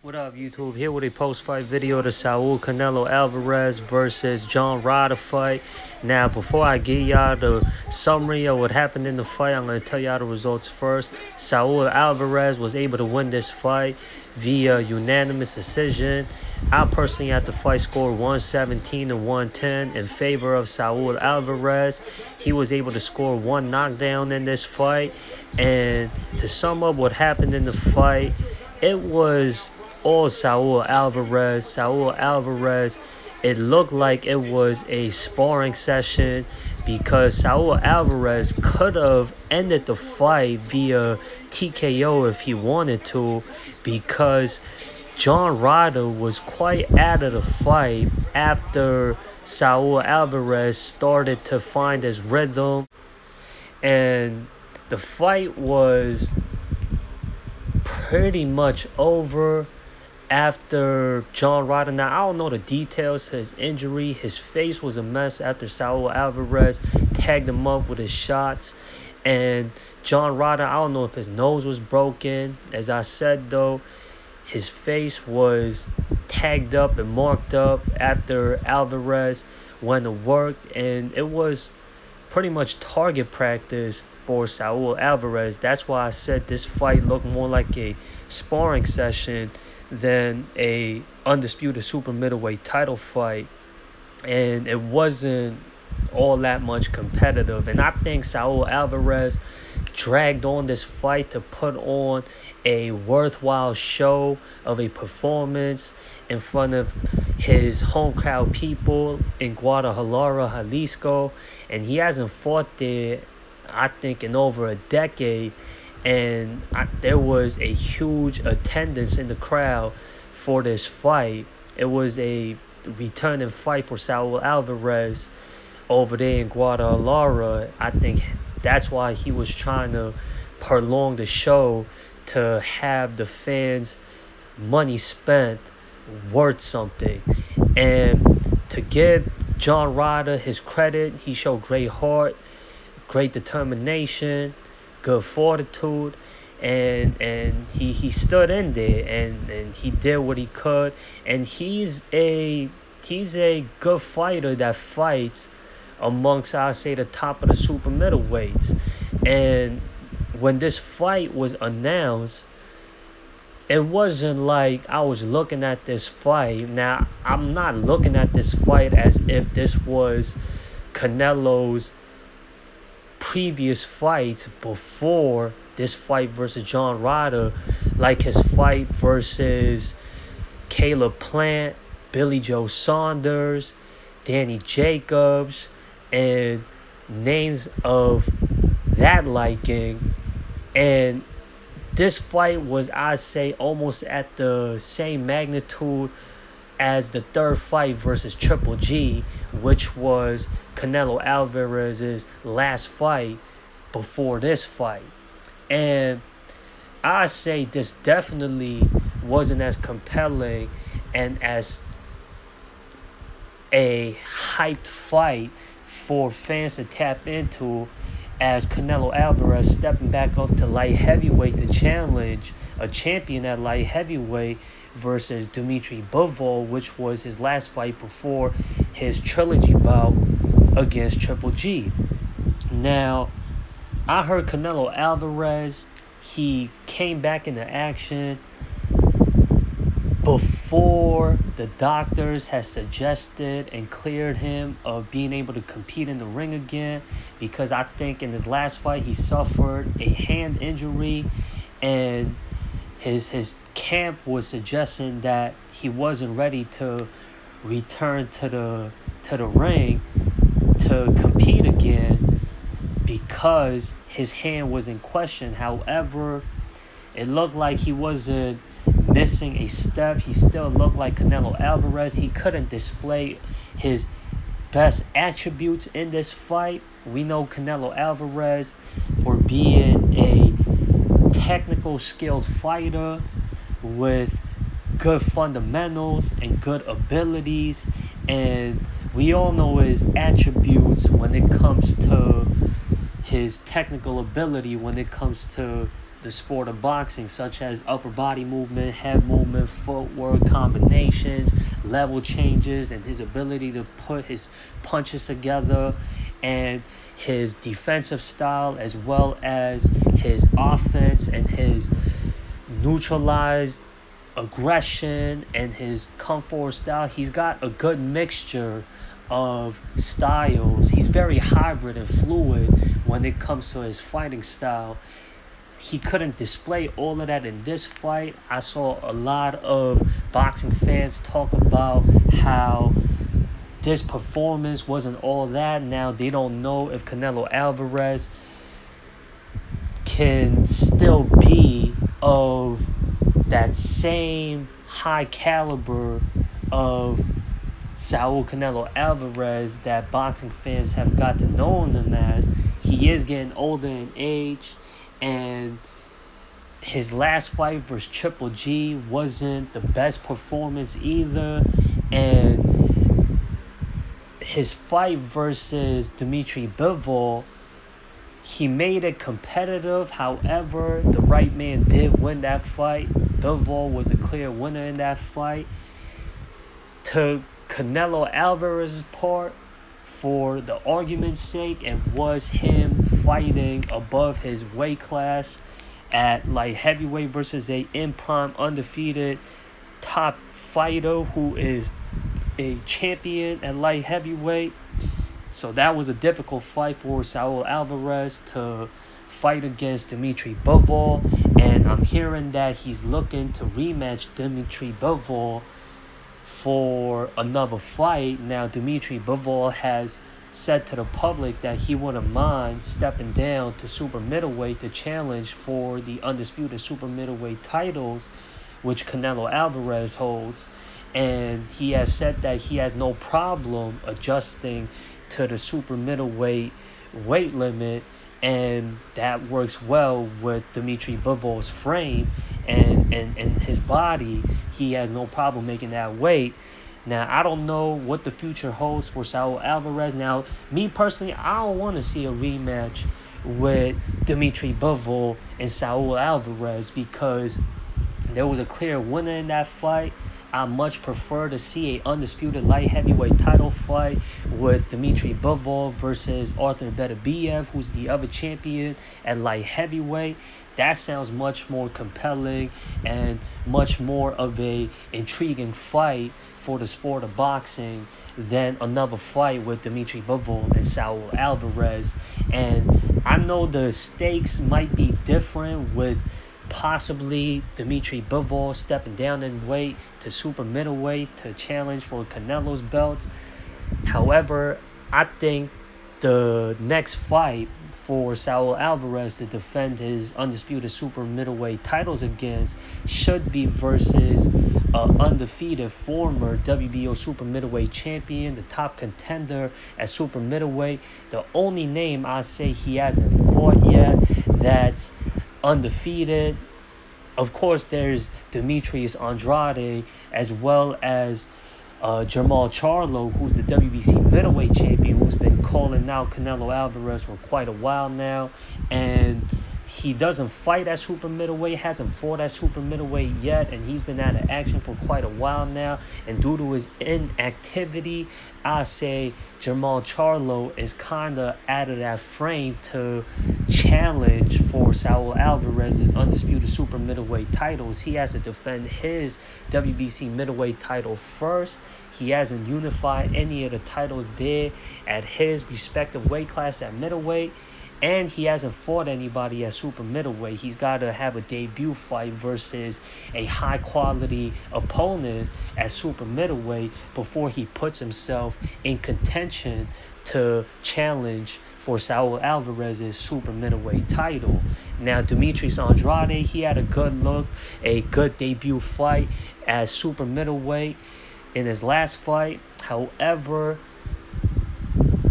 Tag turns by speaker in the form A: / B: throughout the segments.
A: What up, YouTube? Here with a post-fight video of the Saul Canelo Alvarez versus John Ryder fight. Now, before I give y'all the summary of what happened in the fight, I'm going to tell y'all the results first. Saul Alvarez was able to win this fight via unanimous decision. I personally at the fight scored 117 to 110 in favor of Saul Alvarez. He was able to score one knockdown in this fight. And to sum up what happened in the fight, it was all Saul Alvarez. Saul Alvarez, it looked like it was a sparring session because Saul Alvarez could have ended the fight via TKO if he wanted to, because John Ryder was quite out of the fight after Saul Alvarez started to find his rhythm. And the fight was pretty much over after John Ryder. Now, I don't know the details. His injury, his face was a mess after Saul Alvarez tagged him up with his shots. And John Ryder, I don't know if his nose was broken. As I said, though, his face was tagged up and marked up after Alvarez went to work. And it was pretty much target practice for Saul Alvarez. That's why I said this fight looked more like a sparring session than a undisputed super middleweight title fight, and it wasn't all that much competitive. And I think Saul Alvarez dragged on this fight to put on a worthwhile show of a performance in front of his home crowd people in Guadalajara, Jalisco, and he hasn't fought there, I think, in over a decade. And there was a huge attendance in the crowd for this fight. It was a returning fight for Saul Alvarez over there in Guadalajara. I think that's why he was trying to prolong the show, to have the fans' money spent worth something. And to give John Ryder his credit, he showed great heart, great determination, good fortitude, and he stood in there and he did what he could. And he's a good fighter that fights amongst, I say, the top of the super middleweights. And when this fight was announced, it wasn't like I was looking at this fight. Now, I'm not looking at this fight as if this was Canelo's previous fights before this fight versus John Ryder, like his fight versus Caleb Plant, Billy Joe Saunders, Danny Jacobs, and names of that liking. And this fight was, I say, almost at the same magnitude as the third fight versus Triple G, which was Canelo Alvarez's last fight before this fight. And I say this definitely wasn't as compelling and as a hyped fight for fans to tap into as Canelo Alvarez stepping back up to light heavyweight to challenge a champion at light heavyweight versus Dmitry Bivol, which was his last fight before his trilogy bout against Triple G. Now, I heard Canelo Alvarez, he came back into action before the doctors had suggested and cleared him of being able to compete in the ring again, because I think in his last fight he suffered a hand injury, and his camp was suggesting that he wasn't ready to return to the ring to compete again because his hand was in question. However, it looked like he wasn't missing a step. He still looked like Canelo Alvarez. He couldn't display his best attributes in this fight. We know Canelo Alvarez for being a technical skilled fighter with good fundamentals and good abilities, and we all know his attributes when it comes to his technical ability, when it comes to the sport of boxing, such as upper body movement, head movement, footwork, combinations, level changes, and his ability to put his punches together, and his defensive style, as well as his offense and his neutralized aggression and his come forward style. He's got a good mixture of styles. He's very hybrid and fluid when it comes to his fighting style. He couldn't display all of that in this fight. I saw a lot of boxing fans talk about how this performance wasn't all that. Now they don't know if Canelo Alvarez can still be of that same high caliber of Saul Canelo Alvarez that boxing fans have got to know him as. He is getting older in age, and his last fight versus Triple G wasn't the best performance either, and his fight versus Dmitry Bivol, he made it competitive. However, the right man did win that fight. Bivol was a clear winner in that fight. To Canelo Alvarez's part, for the argument's sake, it was him fighting above his weight class at light heavyweight versus a in-prime undefeated top fighter who is a champion at light heavyweight. So that was a difficult fight for Saul Alvarez to fight against Dmitry Bivol, and I'm hearing that he's looking to rematch Dmitry Bivol for another fight. Now, Dmitry Bivol has said to the public that he wouldn't mind stepping down to super middleweight to challenge for the undisputed super middleweight titles, which Canelo Alvarez holds. And he has said that he has no problem adjusting to the super middleweight weight limit, and that works well with Dmitry Bivol's frame and his body. He has no problem making that weight. Now, I don't know what the future holds for Saul Alvarez. Now, me personally, I don't want to see a rematch with Dmitry Bivol and Saul Alvarez because there was a clear winner in that fight. I much prefer to see a undisputed light heavyweight title fight with Dmitry Bivol versus Arthur Beterbiev, who's the other champion at light heavyweight. That sounds much more compelling and much more of a intriguing fight for the sport of boxing than another fight with Dmitry Bivol and Saul Alvarez. And I know the stakes might be different with possibly Dmitry Bivol stepping down in weight to super middleweight to challenge for Canelo's belts. However, I think the next fight for Saul Alvarez to defend his undisputed super middleweight titles against should be versus undefeated former WBO super middleweight champion, the top contender at super middleweight. The only name I say he hasn't fought yet that's undefeated, of course, there's Demetrius Andrade, as well as Jermall Charlo, who's the WBC middleweight champion, who's been calling out Canelo Alvarez for quite a while now, and he doesn't fight at super middleweight, hasn't fought at super middleweight yet, and he's been out of action for quite a while now. And due to his inactivity, I say Jermall Charlo is kind of out of that frame to challenge for Saul Alvarez's undisputed super middleweight titles. He has to defend his WBC middleweight title first. He hasn't unified any of the titles there at his respective weight class at middleweight. And he hasn't fought anybody at super middleweight. He's got to have a debut fight versus a high-quality opponent at super middleweight before he puts himself in contention to challenge for Saul Alvarez's super middleweight title. Now, Demetrius Andrade, he had a good look, a good debut fight at super middleweight in his last fight. However,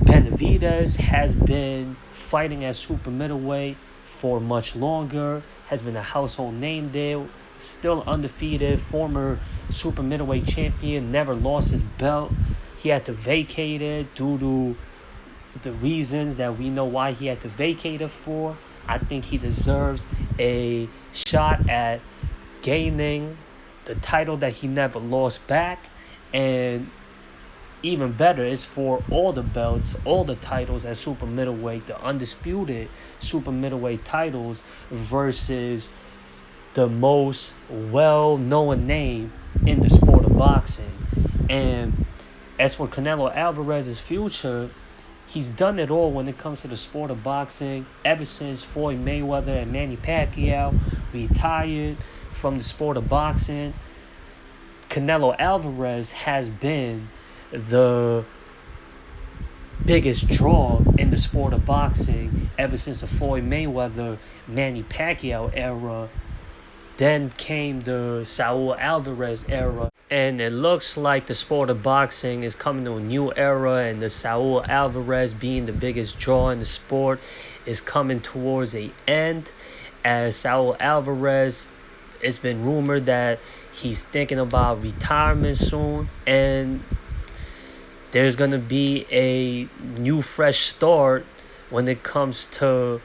A: Benavidez has been fighting at super middleweight for much longer, has been a household name there, still undefeated, former super middleweight champion, never lost his belt. He had to vacate it due to the reasons that we know why he had to vacate it for. I think he deserves a shot at gaining the title that he never lost back. And even better is for all the belts, all the titles at super middleweight, the undisputed super middleweight titles versus the most well-known name in the sport of boxing. And as for Canelo Alvarez's future, he's done it all when it comes to the sport of boxing ever since Floyd Mayweather and Manny Pacquiao retired from the sport of boxing. Canelo Alvarez has been the biggest draw in the sport of boxing ever since the Floyd Mayweather Manny Pacquiao era. Then came the Saul Alvarez era, and it looks like the sport of boxing is coming to a new era, and the Saul Alvarez being the biggest draw in the sport is coming towards a end. As Saul Alvarez, it's been rumored that he's thinking about retirement soon, and there's going to be a new fresh start when it comes to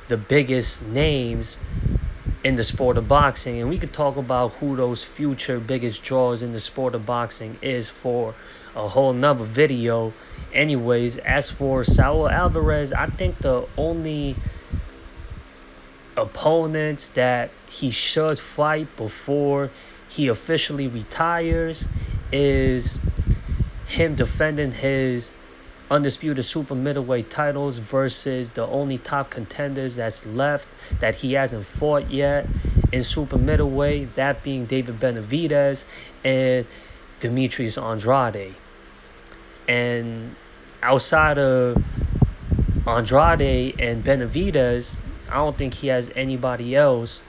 A: the biggest names in the sport of boxing. And we could talk about who those future biggest draws in the sport of boxing is for a whole nother video. Anyways, as for Saul Alvarez, I think the only opponents that he should fight before he officially retires is him defending his undisputed super middleweight titles versus the only top contenders that's left that he hasn't fought yet in super middleweight, that being David Benavidez and Dmitry Andrade. And outside of Andrade and Benavidez, I don't think he has anybody else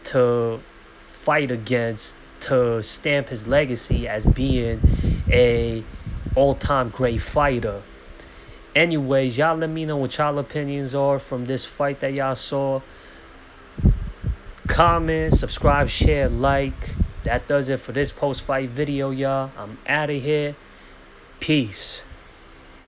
A: to fight against to stamp his legacy as being a all-time great fighter. Anyways, y'all let me know what y'all opinions are from this fight that y'all saw. Comment, subscribe, share, like. That does it for this post-fight video, y'all. I'm out of here. Peace.